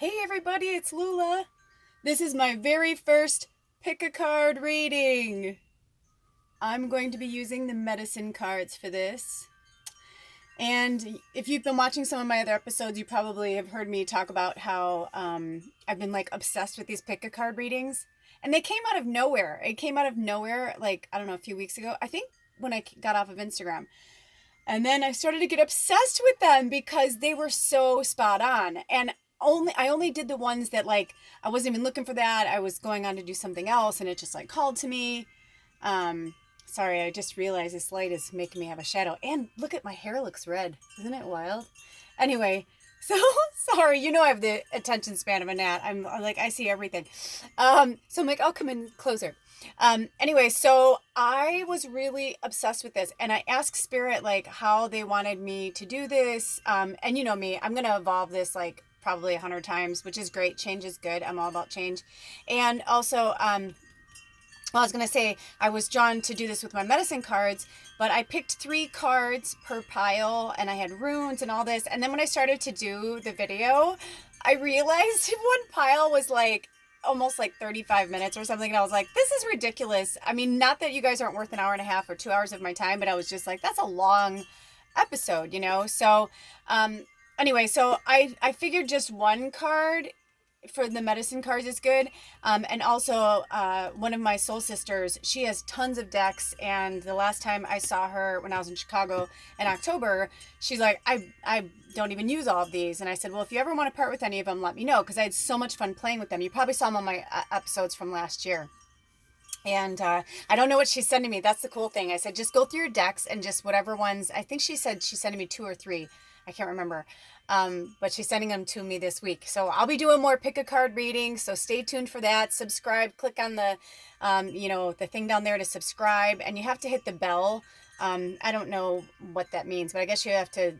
Hey everybody, it's Lula. This is my very first pick a card reading. I'm going to be using the medicine cards for this. And if you've been watching some of my other episodes, you probably have heard me talk about how I've been like obsessed with these pick a card readings. And they came out of nowhere. It came out of nowhere, like, I don't know, a few weeks ago. I think when I got off of Instagram. And then I started to get obsessed with them because they were so spot on. And I only did the ones that like I wasn't even looking for that. I was going on to do something else and it just like called to me. Um Sorry, I just realized this light is making me have a shadow. And look at my hair looks red. Isn't it wild? Anyway, so sorry, I have the attention span of a gnat. I'm like I see everything. So I'm like, I'll come in closer. Anyway, so I was really obsessed with this and I asked Spirit like how they wanted me to do this. And you know me, I'm going to evolve this like probably 100 times, which is great. Change is good. I'm all about change. And also, well, I was going to say I was drawn to do this with my medicine cards, but I picked 3 cards per pile and I had runes and all this. And then when I started to do the video, I realized one pile was like almost like 35 minutes or something. And I was like, this is ridiculous. I mean, not that you guys aren't worth an hour and a half or 2 hours of my time, but I was just like, that's a long episode, So, anyway, so I figured just one card for the medicine cards is good. And also, one of my soul sisters, she has tons of decks. And the last time I saw her when I was in Chicago in October, she's like, I don't even use all of these. And I said, well, if you ever want to part with any of them, let me know. Because I had so much fun playing with them. You probably saw them on my episodes from last year. And I don't know what she's sending me. That's the cool thing. I said, just go through your decks and just whatever ones. I think she said she's sending me 2 or 3. I can't remember. But she's sending them to me this week. So I'll be doing more pick a card readings. So stay tuned for that. Subscribe. Click on the, the thing down there to subscribe. And you have to hit the bell. I don't know what that means, but I guess you have to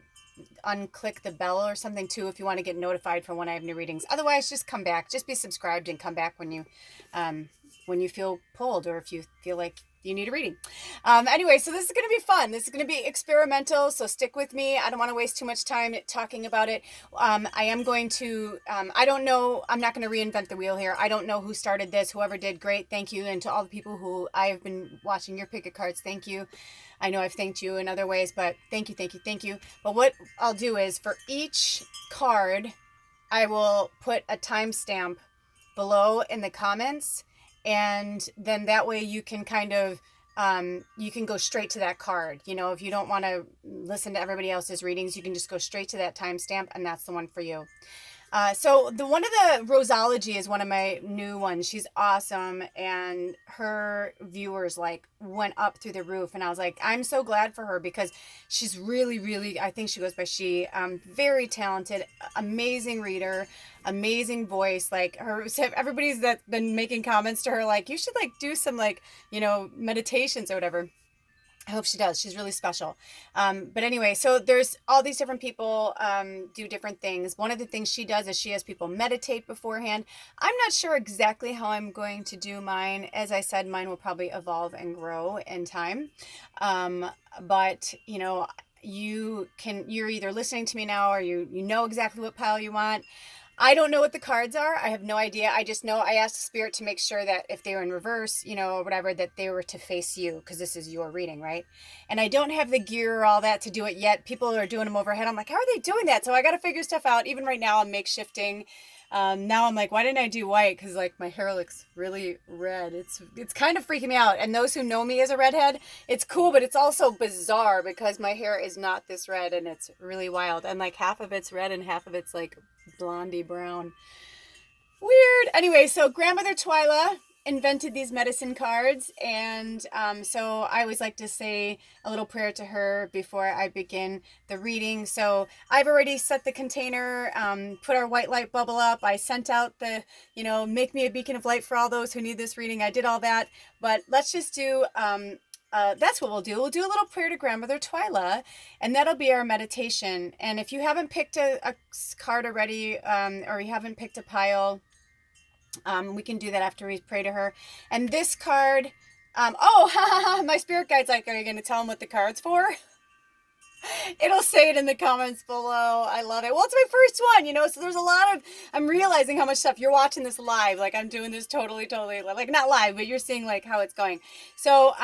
unclick the bell or something too if you want to get notified for when I have new readings. Otherwise, just come back. Just be subscribed and come back when you feel pulled or if you feel like you need a reading. Anyway, so this is going to be fun. This is going to be experimental, so stick with me. I don't want to waste too much time talking about it. I am going to, I don't know, I'm not going to reinvent the wheel here. I don't know who started this. Whoever did, great, thank you. And to all the people who I have been watching your pick a cards, thank you. I know I've thanked you in other ways, but thank you, thank you, thank you. But what I'll do is for each card, I will put a timestamp below in the comments. And then that way you can kind of, you can go straight to that card. If you don't want to listen to everybody else's readings, you can just go straight to that timestamp and that's the one for you. So one of the Rosology is one of my new ones. She's awesome. And her viewers like went up through the roof. And I was like, I'm so glad for her because she's really, really, I think she goes by she, very talented, amazing reader, amazing voice. Like everybody's that's been making comments to her, like, you should like do some like, meditations or whatever. I hope she does. She's really special. But anyway, so there's all these different people do different things. One of the things she does is she has people meditate beforehand. I'm not sure exactly how I'm going to do mine. As I said, mine will probably evolve and grow in time. But you're either listening to me now or you know exactly what pile you want. I don't know what the cards are. I have no idea. I just know I asked Spirit to make sure that if they were in reverse, or whatever, that they were to face you because this is your reading, right? And I don't have the gear or all that to do it yet. People are doing them overhead. I'm like, how are they doing that? So I got to figure stuff out. Even right now, I'm makeshifting. Now I'm like, why didn't I do white? Because like my hair looks really red. It's kind of freaking me out. And those who know me as a redhead, it's cool, but it's also bizarre because my hair is not this red and it's really wild. And like half of it's red and half of it's like blondie brown. Weird. Anyway, so Grandmother Twyla invented these medicine cards, and so I always like to say a little prayer to her before I begin the reading. So I've already set the container, put our white light bubble up. I sent out the, make me a beacon of light for all those who need this reading. I did all that, but let's just do that's what we'll do. We'll do a little prayer to Grandmother Twyla, and that'll be our meditation. And if you haven't picked a card already, or you haven't picked a pile, we can do that after we pray to her. And this card, my spirit guide's like, are you going to tell them what the card's for? It'll say it in the comments below. I love it. Well, it's my first one, you know, so there's a lot of, I'm realizing how much stuff, you're watching this live, like I'm doing this totally, like not live, but you're seeing like how it's going. So,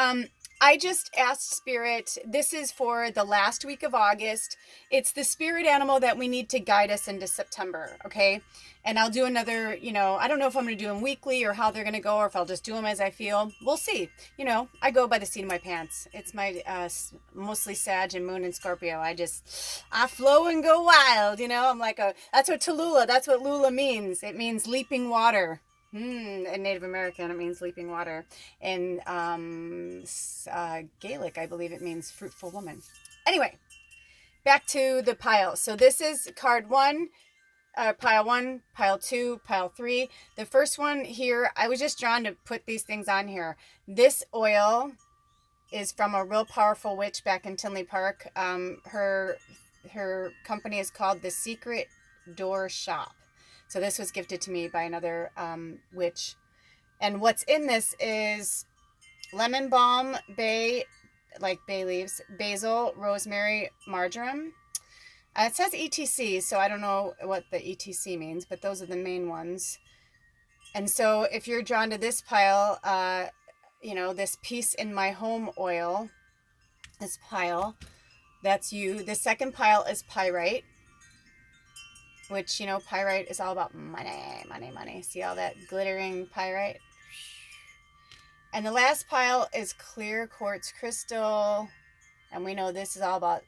I just asked Spirit, this is for the last week of August. It's the spirit animal that we need to guide us into September, okay? And I'll do another, you know, I don't know if I'm going to do them weekly or how they're going to go, or if I'll just do them as I feel. We'll see. You know, I go by the seat of my pants. It's my mostly Sag and Moon and Scorpio. I flow and go wild, you know. I'm like that's what Tallulah, that's what Lula means. It means leaping water. In Native American, it means leaping water. In Gaelic, I believe it means fruitful woman. Anyway, back to the pile. So this is card one, pile one, pile two, pile three. The first one here, I was just drawn to put these things on here. This oil is from a real powerful witch back in Tinley Park. Her company is called The Secret Door Shop. So this was gifted to me by another witch. And what's in this is lemon balm, bay leaves, basil, rosemary, marjoram. It says ETC, so I don't know what the ETC means, but those are the main ones. And so if you're drawn to this pile, you know, this Peace in My Home oil, this pile, that's you. The second pile is pyrite, which, you know, pyrite is all about money, money, money. See all that glittering pyrite? And the last pile is clear quartz crystal. And we know this is all about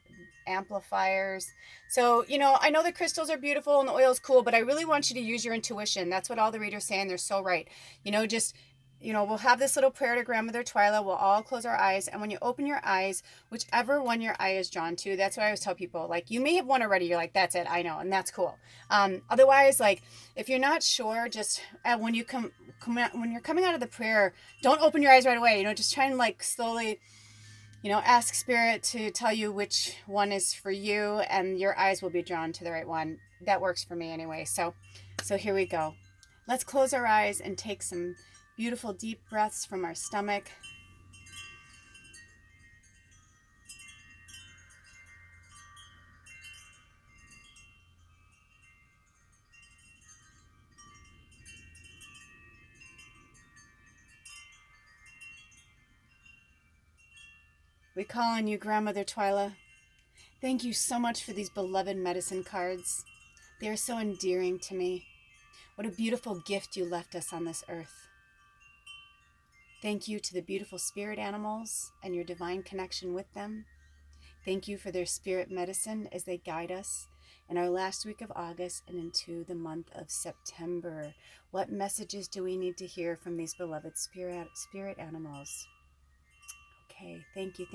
amplifiers. So, you know, I know the crystals are beautiful and the oil is cool, but I really want you to use your intuition. That's what all the readers saying. They're so right. You know, just, you know, we'll have this little prayer to Grandmother Twyla. We'll all close our eyes. And when you open your eyes, whichever one your eye is drawn to, that's what I always tell people. Like, you may have one already. You're like, that's it. I know. And that's cool. Otherwise, like, if you're not sure, just when you when you're coming out of the prayer, don't open your eyes right away. You know, just try and like slowly, you know, ask Spirit to tell you which one is for you, and your eyes will be drawn to the right one. That works for me anyway. So here we go. Let's close our eyes and take some beautiful deep breaths from our stomach. We call on you, Grandmother Twyla. Thank you so much for these beloved medicine cards. They are so endearing to me. What a beautiful gift you left us on this earth. Thank you to the beautiful spirit animals and your divine connection with them. Thank you for their spirit medicine as they guide us in our last week of August and into the month of September. What messages do we need to hear from these beloved spirit animals? Okay, thank you,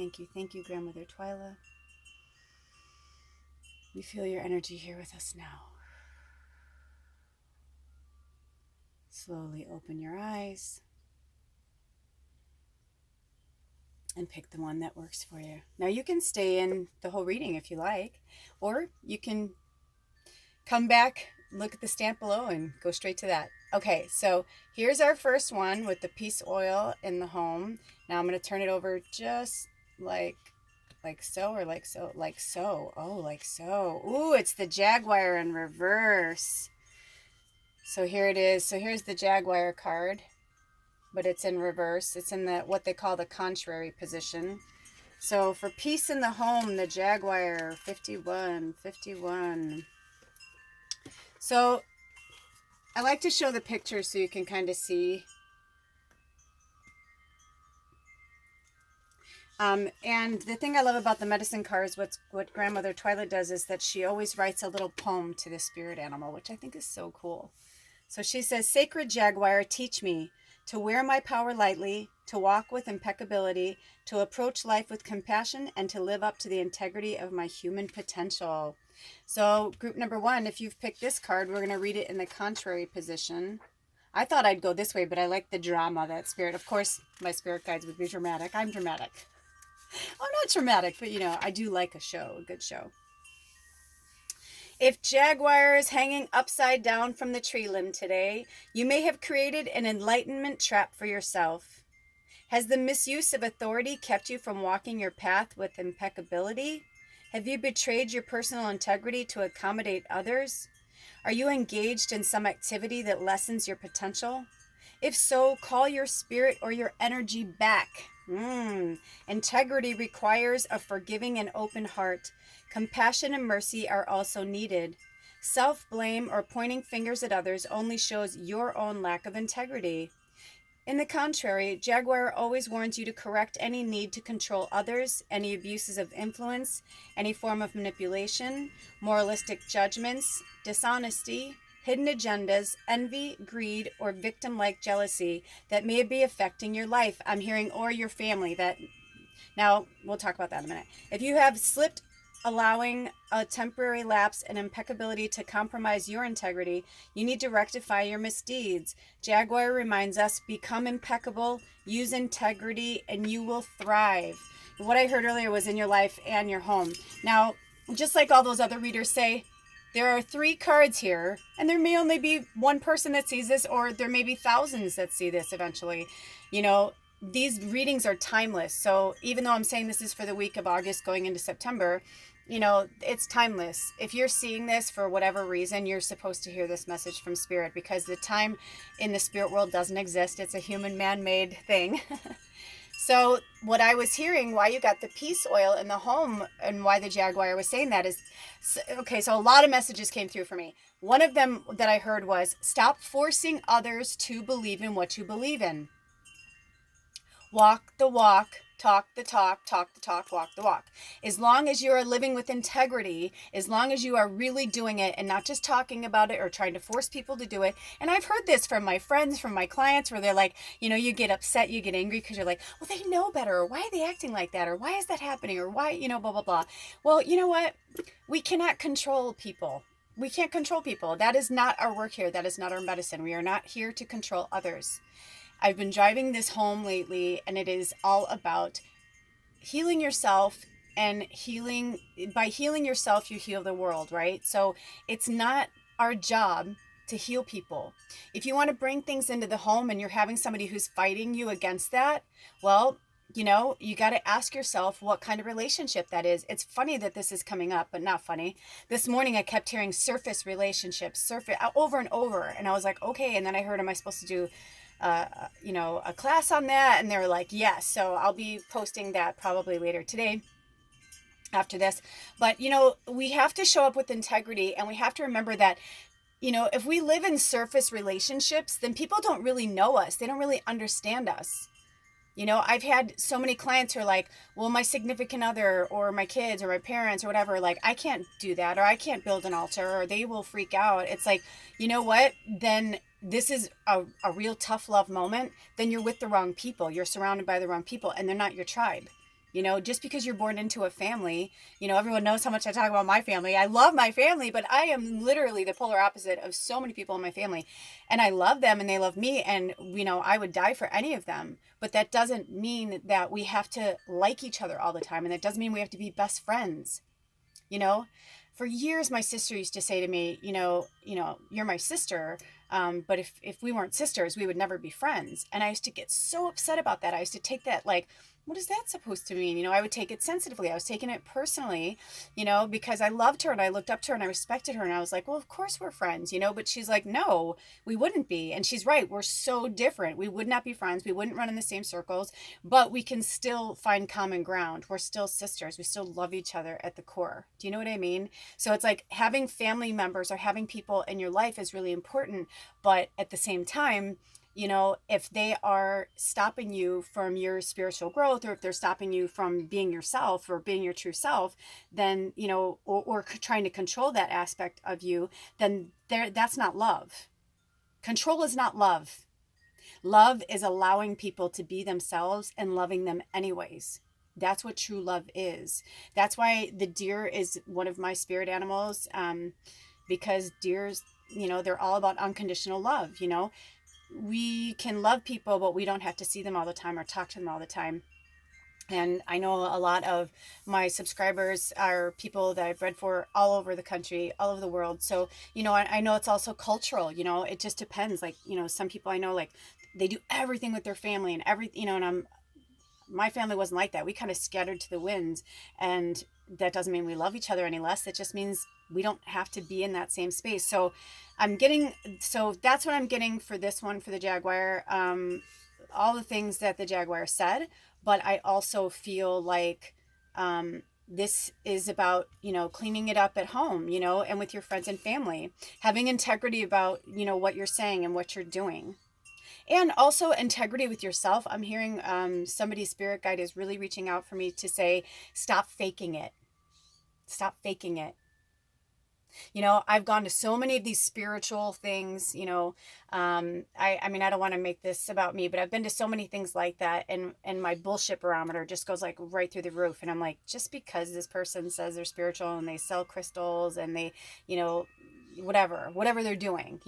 Grandmother Twyla. We feel your energy here with us now. Slowly open your eyes and pick the one that works for you. Now you can stay in the whole reading if you like, or you can come back, look at the stamp below, and go straight to that. Okay, so here's our first one with the peace oil in the home. Now I'm going to turn it over just like so, or like so. Oh, like so. Ooh, it's the Jaguar in reverse. So here it is. So here's the Jaguar card, but it's in reverse. It's in the what they call the contrary position. So for peace in the home, the Jaguar, 51. So I like to show the picture so you can kind of see. And the thing I love about the medicine cards, what Grandmother Twyla does is that she always writes a little poem to the spirit animal, which I think is so cool. So she says, "Sacred Jaguar, teach me to wear my power lightly, to walk with impeccability, to approach life with compassion, and to live up to the integrity of my human potential." So group number one, if you've picked this card, we're going to read it in the contrary position. I thought I'd go this way, but I like the drama that spirit. Of course, my spirit guides would be dramatic. I'm dramatic. I'm not dramatic, but you know, I do like a good show. If Jaguar is hanging upside down from the tree limb today, you may have created an enlightenment trap for yourself. Has the misuse of authority kept you from walking your path with impeccability? Have you betrayed your personal integrity to accommodate others? Are you engaged in some activity that lessens your potential? If so, call your spirit or your energy back. Integrity requires a forgiving and open heart. Compassion and mercy are also needed. Self-blame or pointing fingers at others only shows your own lack of integrity. In the contrary, Jaguar always warns you to correct any need to control others, any abuses of influence, any form of manipulation, moralistic judgments, dishonesty, hidden agendas, envy, greed, or victim-like jealousy that may be affecting your life. I'm hearing, or your family. Now, we'll talk about that in a minute. If you have slipped, allowing a temporary lapse in impeccability to compromise your integrity, you need to rectify your misdeeds. Jaguar reminds us, become impeccable, use integrity, and you will thrive. What I heard earlier was in your life and your home. Now, just like all those other readers say, there are 3 cards here, and there may only be one person that sees this, or there may be thousands that see this eventually. These readings are timeless. So even though I'm saying this is for the week of August going into September, it's timeless. If you're seeing this for whatever reason, you're supposed to hear this message from Spirit, because the time in the spirit world doesn't exist. It's a human man-made thing. So what I was hearing, why you got the peace oil in the home and why the Jaguar was saying that is, okay, so a lot of messages came through for me. One of them that I heard was, stop forcing others to believe in what you believe in. Walk the walk, talk the talk, talk the talk, walk the walk. As long as you are living with integrity, as long as you are really doing it and not just talking about it or trying to force people to do it. And I've heard this from my friends, from my clients, where they're like, you get upset, you get angry because you're like, well, they know better, or why are they acting like that, or why is that happening, or why, blah, blah, blah. Well, you know what? We cannot control people. We can't control people. That is not our work here. That is not our medicine. We are not here to control others. I've been driving this home lately, and it is all about healing yourself, and by healing yourself, you heal the world, right? So it's not our job to heal people. If you want to bring things into the home and you're having somebody who's fighting you against that, well, you got to ask yourself what kind of relationship that is. It's funny that this is coming up, but not funny. This morning I kept hearing surface relationships, over and over. And I was like, okay. And then I heard, am I supposed to do a class on that? And they were like, yes. So I'll be posting that probably later today after this. But, we have to show up with integrity, and we have to remember that, if we live in surface relationships, then people don't really know us. They don't really understand us. I've had so many clients who are like, well, my significant other or my kids or my parents or whatever, like, I can't do that, or I can't build an altar, or they will freak out. It's like, you know what? Then this is a real tough love moment. Then you're with the wrong people. You're surrounded by the wrong people, and they're not your tribe. Just because you're born into a family, everyone knows how much I talk about my family. I love my family, but I am literally the polar opposite of so many people in my family. And I love them and they love me. And, I would die for any of them. But that doesn't mean that we have to like each other all the time. And that doesn't mean we have to be best friends. For years, my sister used to say to me, you're my sister. But if we weren't sisters, we would never be friends. And I used to get so upset about that. I used to take that like, what is that supposed to mean? I would take it sensitively. I was taking it personally, because I loved her and I looked up to her and I respected her. And I was like, well, of course we're friends, but she's like, no, we wouldn't be. And she's right. We're so different. We would not be friends. We wouldn't run in the same circles, but we can still find common ground. We're still sisters. We still love each other at the core. Do you know what I mean? So it's like having family members or having people in your life is really important. But at the same time, if they are stopping you from your spiritual growth, or if they're stopping you from being yourself or being your true self, then, or trying to control that aspect of you, then that's not love. Control is not love. Love is allowing people to be themselves and loving them anyways. That's what true love is. That's why the deer is one of my spirit animals, because deers, they're all about unconditional love. We can love people, but we don't have to see them all the time or talk to them all the time. And I know a lot of my subscribers are people that I've read for all over the country, all over the world. So, I know it's also cultural, it just depends. Like, some people I know, like, they do everything with their family and and my family wasn't like that. We kind of scattered to the winds, and that doesn't mean we love each other any less. It just means we don't have to be in that same space. So that's what I'm getting for this one, for the Jaguar. All the things that the Jaguar said, but I also feel like this is about, cleaning it up at home, and with your friends and family, having integrity about, what you're saying and what you're doing. And also integrity with yourself. I'm hearing somebody's spirit guide is really reaching out for me to say, stop faking it. Stop faking it. I've gone to so many of these spiritual things, I mean, I don't want to make this about me, but I've been to so many things like that. And my bullshit barometer just goes like right through the roof. And I'm like, just because this person says they're spiritual and they sell crystals and they, whatever they're doing,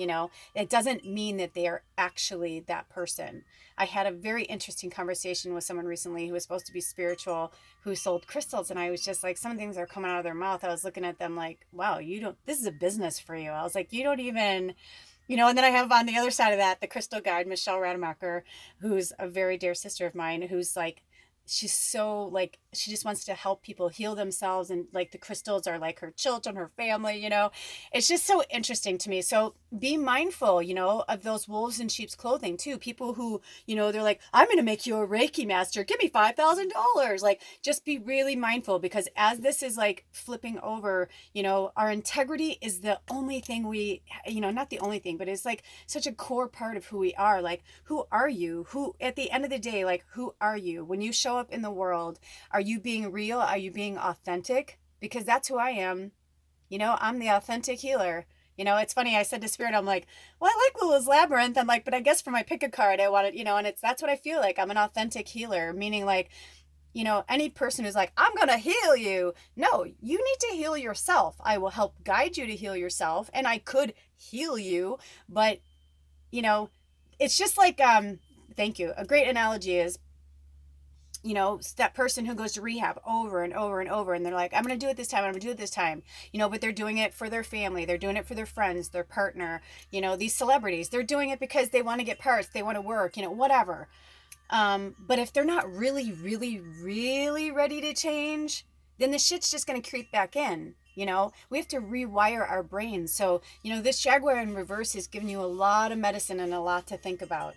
it doesn't mean that they are actually that person. I had a very interesting conversation with someone recently who was supposed to be spiritual, who sold crystals. And I was just like, some things are coming out of their mouth. I was looking at them like, wow, this is a business for you. I was like, you don't even, and then I have on the other side of that, the crystal guide, Michelle Rademacher, who's a very dear sister of mine, who's like, she's so like, she just wants to help people heal themselves. And like the crystals are like her children, her family, it's just so interesting to me. So be mindful, of those wolves in sheep's clothing too. People who, they're like, I'm going to make you a Reiki master. Give me $5,000. Like, just be really mindful, because as this is like flipping over, our integrity is the only thing we, not the only thing, but it's like such a core part of who we are. Like, who are you? Who, at the end of the day, like, who are you? When you show up in the world, are you being real? Are you being authentic? Because that's who I am. I'm the authentic healer. It's funny. I said to Spirit, I'm like, well, I like Lula's Labyrinth. I'm like, but I guess for my pick a card, I want it, and that's what I feel like. I'm an authentic healer, meaning like, any person who's like, I'm going to heal you. No, you need to heal yourself. I will help guide you to heal yourself. And I could heal you, but it's just like, thank you. A great analogy is, that person who goes to rehab over and over and over, and they're like, I'm going to do it this time, I'm going to do it this time, but they're doing it for their family, they're doing it for their friends, their partner, these celebrities, they're doing it because they want to get parts, they want to work, whatever. But if they're not really, really, really ready to change, then the shit's just going to creep back in. We have to rewire our brains. So, this Jaguar in reverse has given you a lot of medicine and a lot to think about.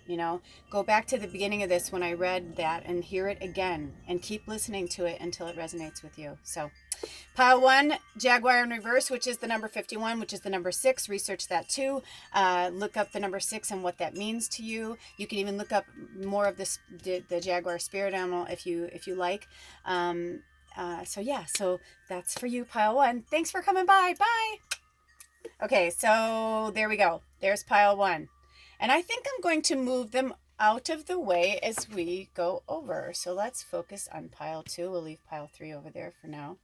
Go back to the beginning of this when I read that and hear it again and keep listening to it until it resonates with you. So, pile 1, Jaguar in reverse, which is the number 51, which is the number 6. Research that too. Look up the number 6 and what that means to you. You can even look up more of this, the Jaguar spirit animal if you like. So that's for you, pile 1. Thanks for coming by. Bye. Okay, so there we go. There's pile 1. And I think I'm going to move them out of the way as we go over. So let's focus on pile 2. We'll leave pile 3 over there for now.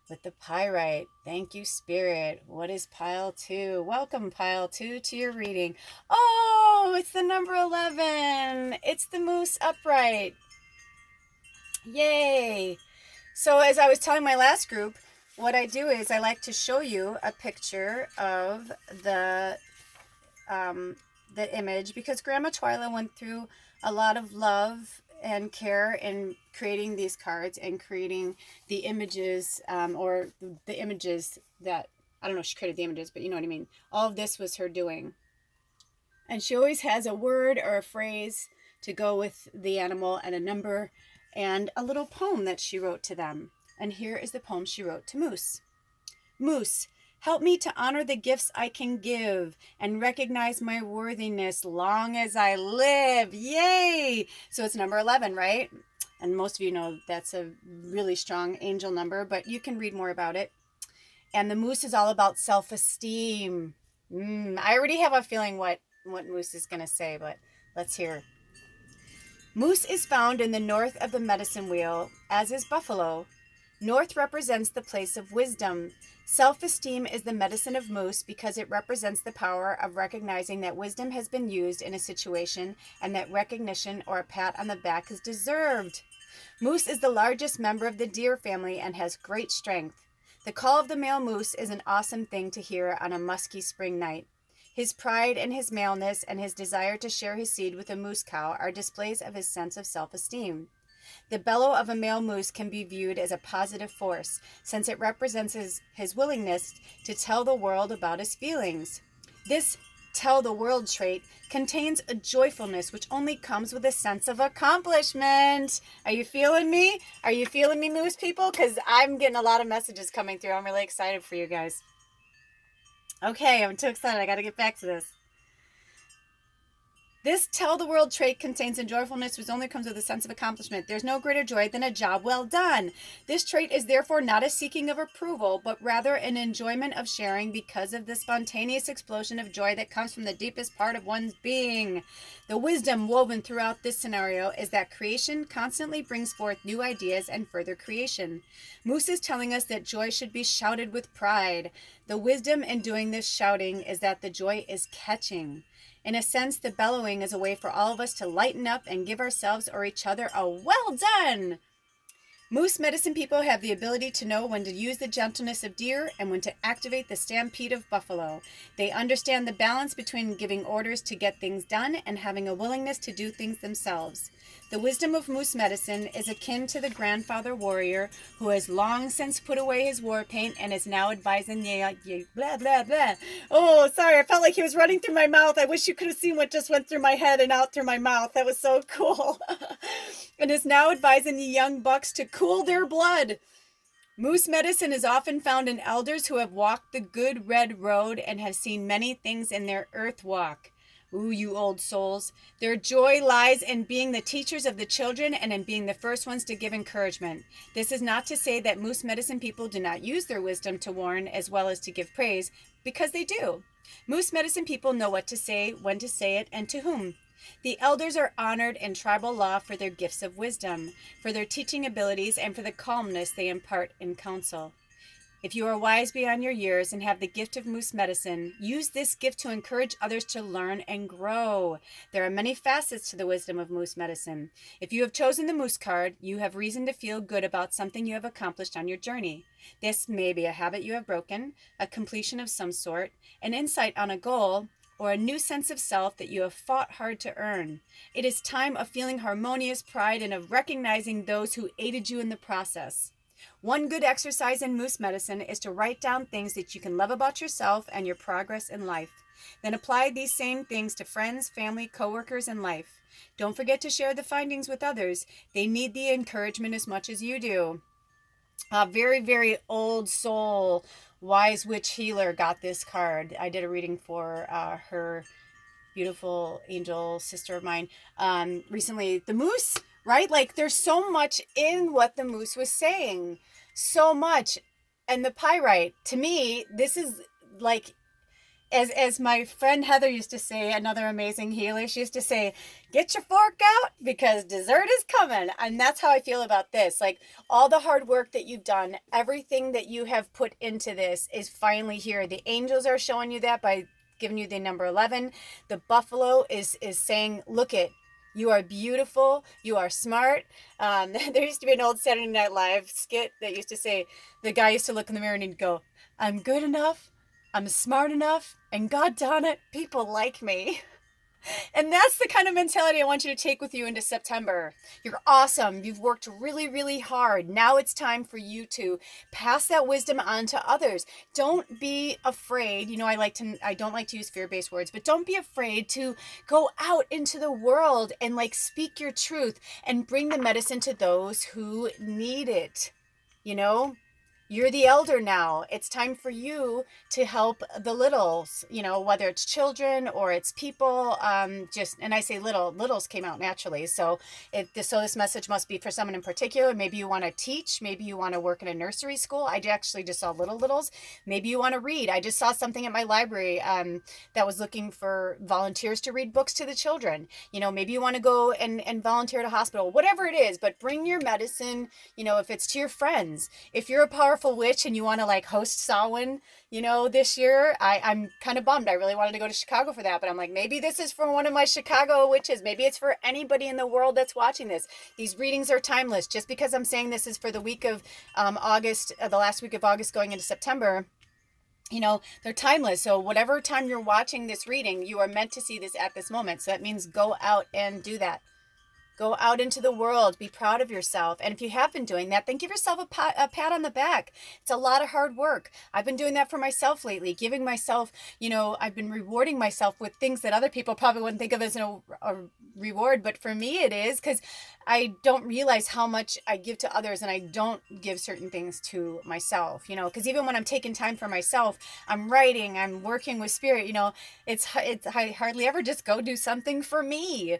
With the pyrite. Thank you, Spirit. What is pile 2? Welcome, pile 2, to your reading. Oh, it's the number 11. It's the moose upright. Yay. So as I was telling my last group, what I do is I like to show you a picture of the image, because Grandma Twyla went through a lot of love and care in creating these cards and creating the images, or the images that, I don't know if she created the images, but you know what I mean. All of this was her doing. And she always has a word or a phrase to go with the animal, and a number, and a little poem that she wrote to them. And here is the poem she wrote to Moose. Moose, help me to honor the gifts I can give and recognize my worthiness long as I live. Yay! So it's number 11, right? And most of you know that's a really strong angel number, but you can read more about it. And the moose is all about self-esteem. I already have a feeling what Moose is going to say, but let's hear. Moose is found in the north of the medicine wheel, as is buffalo. North represents the place of wisdom. Self-esteem is the medicine of moose because it represents the power of recognizing that wisdom has been used in a situation and that recognition or a pat on the back is deserved. Moose is the largest member of the deer family and has great strength. The call of the male moose is an awesome thing to hear on a musky spring night. His pride in his maleness and his desire to share his seed with a moose cow are displays of his sense of self-esteem. The bellow of a male moose can be viewed as a positive force, since it represents his willingness to tell the world about his feelings. This tell the world trait contains a joyfulness which only comes with a sense of accomplishment. Are you feeling me? Are you feeling me, moose people? Because I'm getting a lot of messages coming through. I'm really excited for you guys. Okay, I'm too excited. I got to get back to this. This tell the world trait contains a joyfulness which only comes with a sense of accomplishment. There's no greater joy than a job well done. This trait is therefore not a seeking of approval, but rather an enjoyment of sharing because of the spontaneous explosion of joy that comes from the deepest part of one's being. The wisdom woven throughout this scenario is that creation constantly brings forth new ideas and further creation. Moose is telling us that joy should be shouted with pride. The wisdom in doing this shouting is that the joy is catching. In a sense, the bellowing is a way for all of us to lighten up and give ourselves or each other a well done. Moose medicine people have the ability to know when to use the gentleness of deer and when to activate the stampede of buffalo. They understand the balance between giving orders to get things done and having a willingness to do things themselves. The wisdom of moose medicine is akin to the grandfather warrior who has long since put away his war paint and is now advising blah, blah, blah. Oh, sorry, I felt like he was running through my mouth. I wish you could have seen what just went through my head and out through my mouth. That was so cool. And is now advising the young bucks to cool their blood. Moose medicine is often found in elders who have walked the good red road and have seen many things in their earth walk. Ooh, you old souls. Their joy lies in being the teachers of the children and in being the first ones to give encouragement. This is not to say that moose medicine people do not use their wisdom to warn as well as to give praise, because they do. Moose medicine people know what to say, when to say it, and to whom. The elders are honored in tribal law for their gifts of wisdom, for their teaching abilities, and for the calmness they impart in counsel. If you are wise beyond your years and have the gift of moose medicine, use this gift to encourage others to learn and grow. There are many facets to the wisdom of moose medicine. If you have chosen the moose card, you have reason to feel good about something you have accomplished on your journey. This may be a habit you have broken, a completion of some sort, an insight on a goal, or a new sense of self that you have fought hard to earn. It is time of feeling harmonious pride and of recognizing those who aided you in the process. One good exercise in moose medicine is to write down things that you can love about yourself and your progress in life. Then apply these same things to friends, family, coworkers, and life. Don't forget to share the findings with others. They need the encouragement as much as you do. A very, very old soul wise witch healer got this card. I did a reading for her beautiful angel sister of mine recently. The moose, right? Like there's so much in what the moose was saying. So much. And the pyrite, to me, this is like, as my friend Heather used to say, another amazing healer, she used to say, get your fork out because dessert is coming. And that's how I feel about this. Like all the hard work that you've done, everything that you have put into this is finally here. The angels are showing you that by giving you the number 11. The buffalo is saying, look it. You are beautiful. You are smart. There used to be an old Saturday Night Live skit that used to say, the guy used to look in the mirror and he'd go, I'm good enough. I'm smart enough, and God darn it, people like me. And that's the kind of mentality I want you to take with you into September. You're awesome. You've worked really, really hard. Now it's time for you to pass that wisdom on to others. Don't be afraid. You know, I don't like to use fear-based words, but don't be afraid to go out into the world and like speak your truth and bring the medicine to those who need it. You know? You're the elder now. It's time for you to help the littles, you know, whether it's children or it's people, and I say littles came out naturally. So this message must be for someone in particular. Maybe you want to teach, maybe you want to work in a nursery school. I actually just saw littles. Maybe you want to read. I just saw something at my library that was looking for volunteers to read books to the children. You know, maybe you want to go and volunteer at a hospital, whatever it is, but bring your medicine, you know, if it's to your friends, if you're a powerful witch and you want to like host Samhain, you know, this year, I'm kind of bummed. I really wanted to go to Chicago for that, but I'm like, maybe this is for one of my Chicago witches. Maybe it's for anybody in the world that's watching this. These readings are timeless. Just because I'm saying this is for the week of August, the last week of August going into September, you know, they're timeless. So whatever time you're watching this reading, you are meant to see this at this moment. So that means go out and do that. Go out into the world. Be proud of yourself. And if you have been doing that, then give yourself a pat on the back. It's a lot of hard work. I've been doing that for myself lately, giving myself, I've been rewarding myself with things that other people probably wouldn't think of as a reward. But for me, it is, because I don't realize how much I give to others and I don't give certain things to myself, because even when I'm taking time for myself, I'm writing, I'm working with spirit, I hardly ever just go do something for me.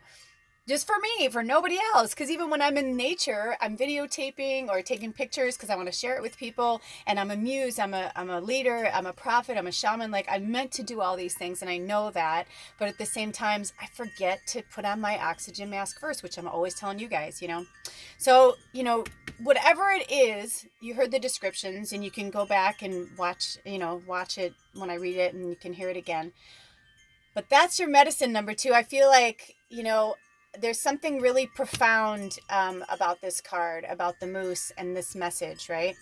Just for me, for nobody else. Because even when I'm in nature, I'm videotaping or taking pictures because I want to share it with people. And I'm a muse, I'm a leader, I'm a prophet, I'm a shaman. Like, I'm meant to do all these things, and I know that. But at the same time, I forget to put on my oxygen mask first, which I'm always telling you guys, So, whatever it is, you heard the descriptions, and you can go back and watch it when I read it, and you can hear it again. But that's your medicine number 2. I feel like, there's something really profound about this card, about the moose and this message, right?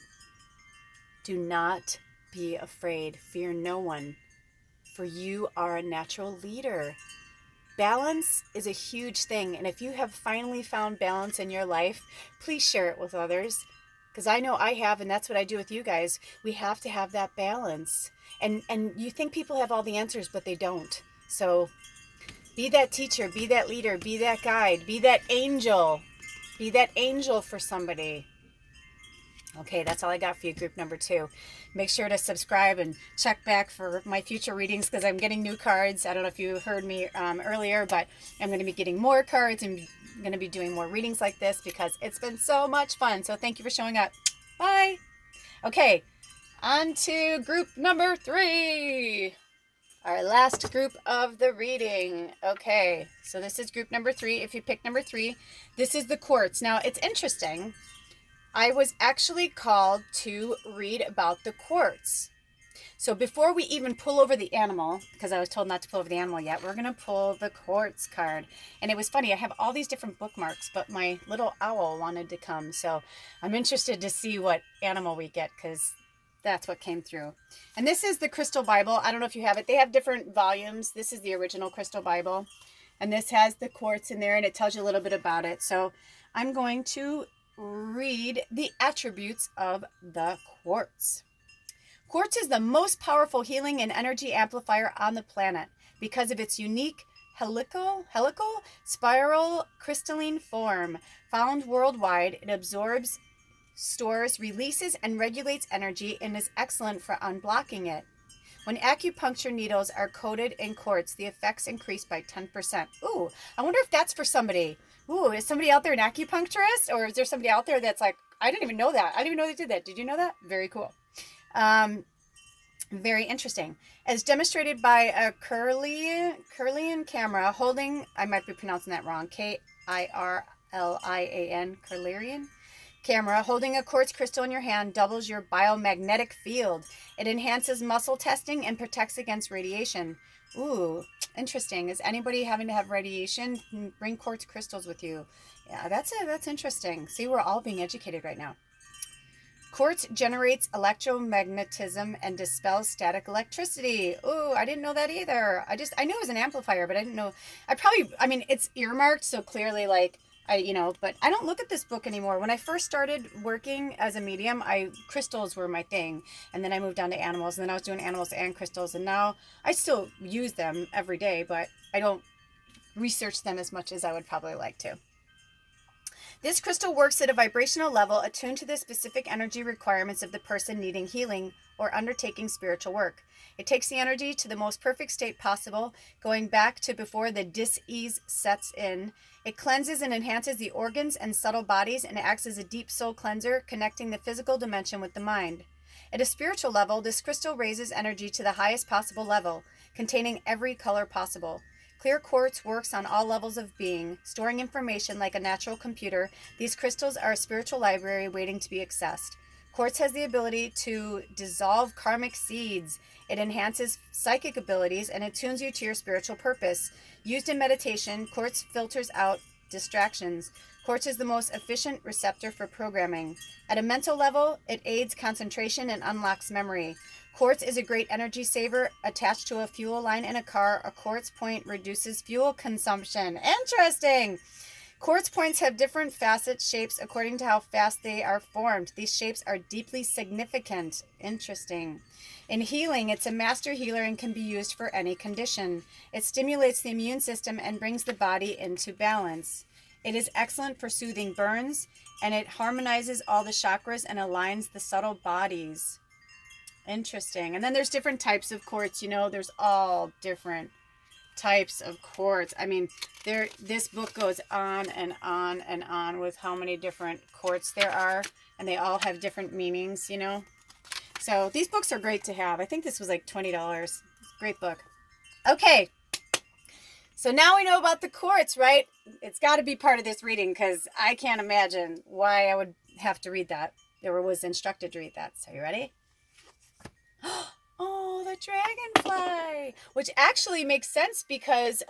Do not be afraid. Fear no one, for you are a natural leader. Balance is a huge thing. And if you have finally found balance in your life, please share it with others. Because I know I have, and that's what I do with you guys. We have to have that balance. And you think people have all the answers, but they don't. So be that teacher, be that leader, be that guide, be that angel. Be that angel for somebody. Okay, that's all I got for you, group number 2. Make sure to subscribe and check back for my future readings, because I'm getting new cards. I don't know if you heard me earlier, but I'm going to be getting more cards and I'm going to be doing more readings like this because it's been so much fun. So thank you for showing up. Bye. Okay, on to group number 3. Our last group of the reading. Okay, so this is group number 3. If you pick number 3, this is the quartz. Now, it's interesting. I was actually called to read about the quartz. So before we even pull over the animal, because I was told not to pull over the animal yet, we're going to pull the quartz card. And it was funny. I have all these different bookmarks, but my little owl wanted to come. So I'm interested to see what animal we get, because that's what came through. And this is the Crystal Bible. I don't know if you have it. They have different volumes. This is the original Crystal Bible. And this has the quartz in there, and it tells you a little bit about it. So I'm going to read the attributes of the quartz. Quartz is the most powerful healing and energy amplifier on the planet because of its unique helical, spiral crystalline form. Found worldwide, it absorbs, stores, releases, and regulates energy and is excellent for unblocking it. When acupuncture needles are coated in quartz, the effects increase by 10%. Ooh, I wonder if that's for somebody. Ooh, is somebody out there an acupuncturist? Or is there somebody out there that's like, I didn't even know that. I didn't even know they did that. Did you know that? Very cool. Very interesting. As demonstrated by a Kirlian camera holding, I might be pronouncing that wrong, Kirlian, Kirlian camera holding a quartz crystal in your hand doubles your biomagnetic field. It enhances muscle testing and protects against radiation. Ooh, interesting. Is anybody having to have radiation? Bring quartz crystals with you. Yeah, that's interesting. See, we're all being educated right now. Quartz generates electromagnetism and dispels static electricity. Ooh, I didn't know that either. I knew it was an amplifier, but I didn't know. It's earmarked, so clearly, but I don't look at this book anymore. When I first started working as a medium, crystals were my thing. And then I moved on to animals, and then I was doing animals and crystals. And now I still use them every day, but I don't research them as much as I would probably like to. This crystal works at a vibrational level attuned to the specific energy requirements of the person needing healing or undertaking spiritual work. It takes the energy to the most perfect state possible, going back to before the dis-ease sets in. It cleanses and enhances the organs and subtle bodies and acts as a deep soul cleanser, connecting the physical dimension with the mind. At a spiritual level, this crystal raises energy to the highest possible level, containing every color possible. Clear quartz works on all levels of being, storing information like a natural computer. These crystals are a spiritual library waiting to be accessed. Quartz has the ability to dissolve karmic seeds. It enhances psychic abilities and attunes you to your spiritual purpose. Used in meditation, quartz filters out distractions. Quartz is the most efficient receptor for programming. At a mental level, it aids concentration and unlocks memory. Quartz is a great energy saver. Attached to a fuel line in a car, a quartz point reduces fuel consumption. Interesting! Quartz points have different facet shapes according to how fast they are formed. These shapes are deeply significant. Interesting. In healing, it's a master healer and can be used for any condition. It stimulates the immune system and brings the body into balance. It is excellent for soothing burns, and it harmonizes all the chakras and aligns the subtle bodies. Interesting. And then there's different types of quartz. You know, there's all different types of quartz. I mean, this book goes on and on and on with how many different quartz there are, and they all have different meanings, you know. So these books are great to have. I think this was like $20. Great book. Okay. So now we know about the quartz, right? It's got to be part of this reading because I can't imagine why I would have to read that or was instructed to read that. So you ready? Oh, the dragonfly, which actually makes sense because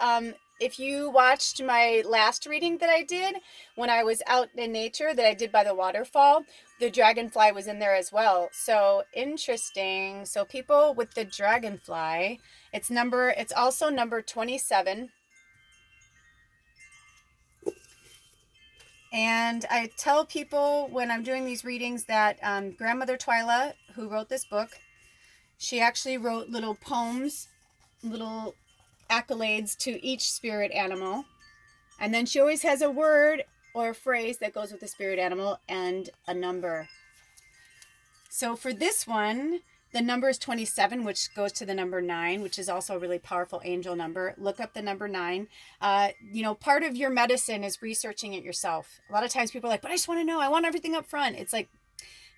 if you watched my last reading that I did when I was out in nature that I did by the waterfall, the dragonfly was in there as well. So interesting. So people with the dragonfly, it's also number 27. And I tell people when I'm doing these readings that Grandmother Twyla, who wrote this book, she actually wrote little poems, little accolades to each spirit animal. And then she always has a word or a phrase that goes with the spirit animal and a number. So for this one, the number is 27, which goes to the number 9, which is also a really powerful angel number. Look up the number 9. You know, part of your medicine is researching it yourself. A lot of times people are like, but I just want to know. I want everything up front. It's like,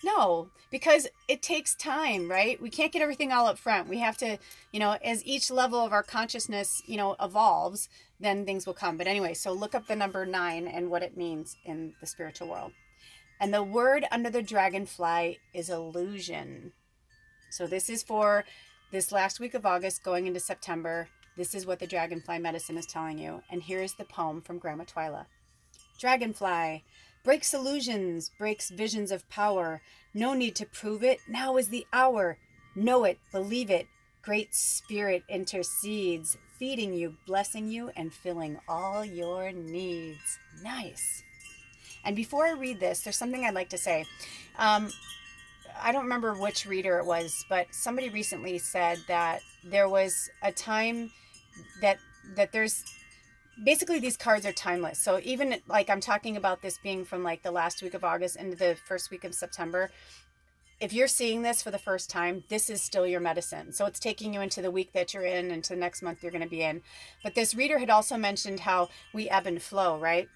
no, because it takes time, right? We can't get everything all up front. We have to, you know, as each level of our consciousness, you know, evolves, then things will come. But anyway, so look up the number 9 and what it means in the spiritual world. And the word under the dragonfly is illusion. So this is for this last week of August going into September. This is what the dragonfly medicine is telling you. And here's the poem from Grandma Twyla. Dragonfly breaks illusions, breaks visions of power. No need to prove it. Now is the hour. Know it, believe it. Great Spirit intercedes, feeding you, blessing you, and filling all your needs. Nice. And before I read this, there's something I'd like to say. I don't remember which reader it was, but somebody recently said that there was a time that there's basically these cards are timeless. So even like I'm talking about this being from like the last week of August into the first week of September, if you're seeing this for the first time, this is still your medicine. So it's taking you into the week that you're in, into the next month you're going to be in. But this reader had also mentioned how we ebb and flow, right?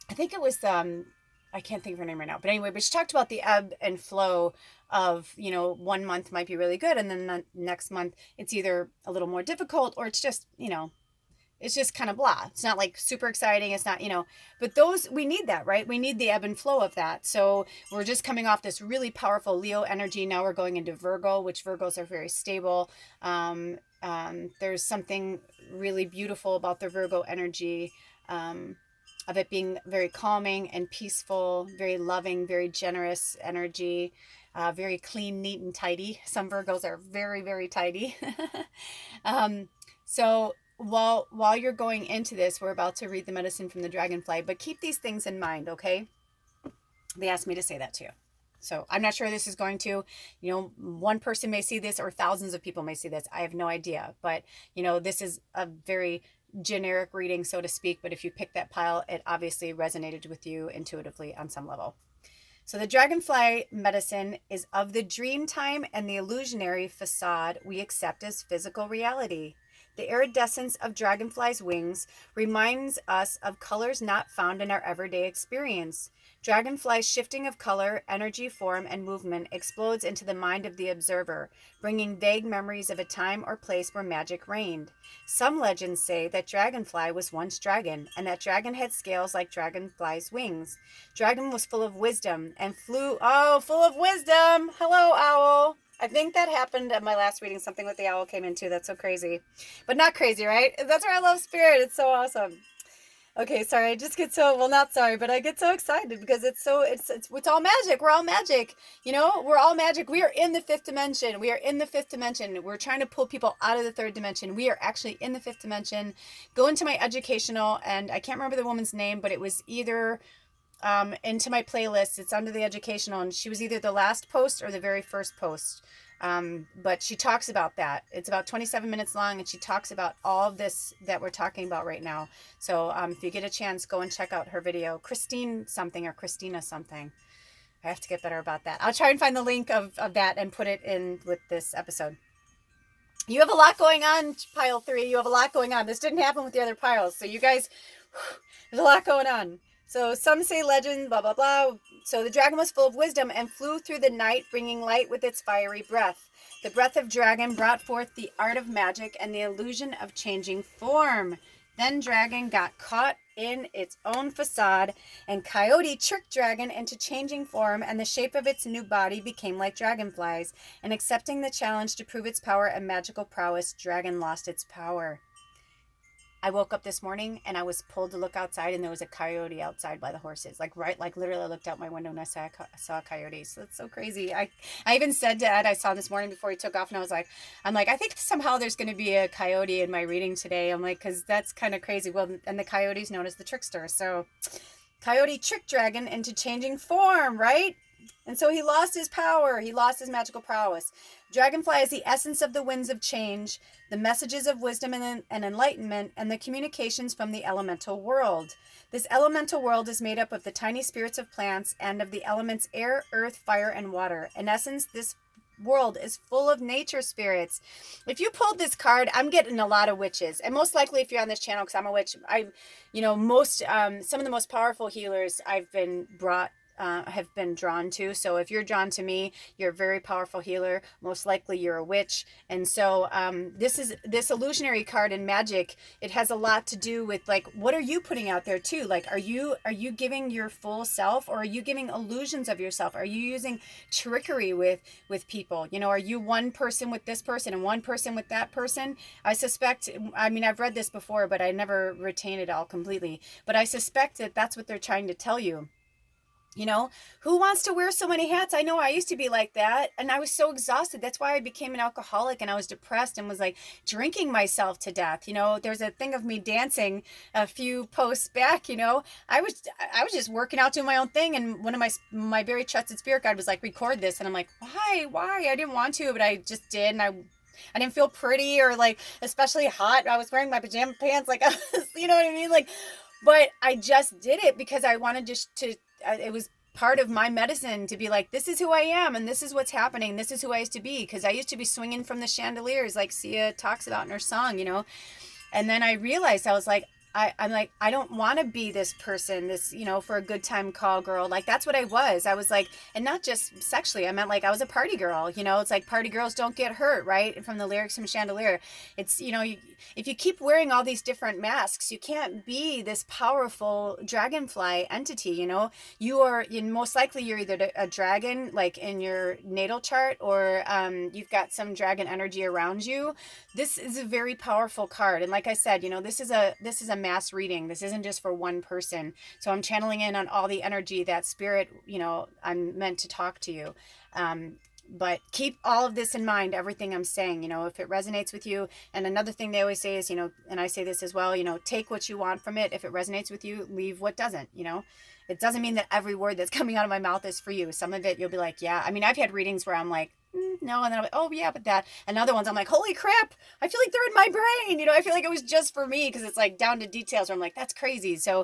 I think it was I can't think of her name right now, but anyway, but she talked about the ebb and flow of, you know, 1 month might be really good, and then the next month it's either a little more difficult or it's just, you know, it's just kind of blah. It's not like super exciting. It's not, you know, but those, we need that, right? We need the ebb and flow of that. So we're just coming off this really powerful Leo energy. Now we're going into Virgo, which Virgos are very stable. There's something really beautiful about the Virgo energy, of it being very calming and peaceful, very loving, very generous energy, very clean, neat, and tidy. Some Virgos are very, very tidy. So while you're going into this, we're about to read the medicine from the dragonfly, but keep these things in mind, okay? They asked me to say that to you. So I'm not sure this is going to, you know, one person may see this or thousands of people may see this. I have no idea. But, you know, this is a very generic reading, so to speak. But if you pick that pile, it obviously resonated with you intuitively on some level. So the dragonfly medicine is of the dream time and the illusionary facade we accept as physical reality. The iridescence of dragonflies' wings reminds us of colors not found in our everyday experience. Dragonflies' shifting of color, energy, form, and movement explodes into the mind of the observer, bringing vague memories of a time or place where magic reigned. Some legends say that Dragonfly was once dragon, and that dragon had scales like dragonfly's wings. Dragon was full of wisdom and flew, full of wisdom! Hello, owl! I think that happened at my last reading. Something with the owl came into. That's so crazy. But not crazy, right? That's why I love spirit. It's so awesome. Okay, sorry. I just get so, well, not sorry, but I get so excited because it's all magic. We're all magic. We're all magic. We are in the fifth dimension. We are in the fifth dimension. We're trying to pull people out of the third dimension. We are actually in the fifth dimension. Go into my educational, and I can't remember the woman's name, but it was either into my playlist. It's under the educational, and she was either the last post or the very first post. But she talks about that. It's about 27 minutes long, and she talks about all of this that we're talking about right now. So if you get a chance, go and check out her video. Christine something or Christina something. I have to get better about that. I'll try and find the link of that and put it in with this episode. You have a lot going on, pile 3. You have a lot going on. This didn't happen with the other piles. So you guys, there's a lot going on. So some say legend, blah, blah, blah. So the dragon was full of wisdom and flew through the night, bringing light with its fiery breath. The breath of dragon brought forth the art of magic and the illusion of changing form. Then dragon got caught in its own facade, and coyote tricked dragon into changing form, and the shape of its new body became like dragonflies. And accepting the challenge to prove its power and magical prowess, dragon lost its power. I woke up this morning and I was pulled to look outside, and there was a coyote outside by the horses. Like literally I looked out my window and I saw a coyote. So that's so crazy. I even said to Ed, I saw him this morning before he took off, and I'm like, I think somehow there's going to be a coyote in my reading today. I'm like, because that's kind of crazy. Well, and the coyote's known as the trickster. So coyote tricked dragon into changing form, right? And so he lost his power. He lost his magical prowess. Dragonfly is the essence of the winds of change, the messages of wisdom and enlightenment, and the communications from the elemental world. This elemental world is made up of the tiny spirits of plants and of the elements air, earth, fire, and water. In essence, this world is full of nature spirits. If you pulled this card, I'm getting a lot of witches, and most likely if you're on this channel, because I'm a witch, some of the most powerful healers have been drawn to. So if you're drawn to me, you're a very powerful healer. Most likely you're a witch. And so this illusionary card in magic, it has a lot to do with like, what are you putting out there too? Like, are you giving your full self, or are you giving illusions of yourself? Are you using trickery with people? Are you one person with this person and one person with that person? I suspect, I've read this before, but I never retain it all completely. But I suspect that that's what they're trying to tell you. Who wants to wear so many hats? I know I used to be like that, and I was so exhausted. That's why I became an alcoholic, and I was depressed and was like drinking myself to death. There's a thing of me dancing a few posts back. I was just working out doing my own thing, and one of my very trusted spirit guide was like, record this, and I'm like, why? I didn't want to, but I just did, and I didn't feel pretty or like especially hot. I was wearing my pajama pants, like, you know what I mean? Like, but I just did it because I wanted it was part of my medicine to be like, this is who I am, and this is what's happening. This is who I used to be, because I used to be swinging from the chandeliers like Sia talks about in her song, And then I realized, I was like, I'm like, I don't want to be this person, this, for a good time call girl. Like, that's what I was. I was like, and not just sexually, I meant like I was a party girl, it's like party girls don't get hurt, right? From the lyrics from Chandelier. It's, if you keep wearing all these different masks, you can't be this powerful dragonfly entity, most likely you're either a dragon, like in your natal chart, or you've got some dragon energy around you. This is a very powerful card. And like I said, this is a mass reading. This isn't just for one person. So I'm channeling in on all the energy that spirit, I'm meant to talk to you. But keep all of this in mind, everything I'm saying, if it resonates with you. And another thing they always say is, and I say this as well, take what you want from it. If it resonates with you, leave what doesn't, It doesn't mean that every word that's coming out of my mouth is for you. Some of it you'll be like, yeah. I've had readings where I'm like, no, and then I'm like, oh yeah, but that. And other ones I'm like, holy crap, I feel like they're in my brain. I feel like it was just for me, because it's like down to details where I'm like, that's crazy. So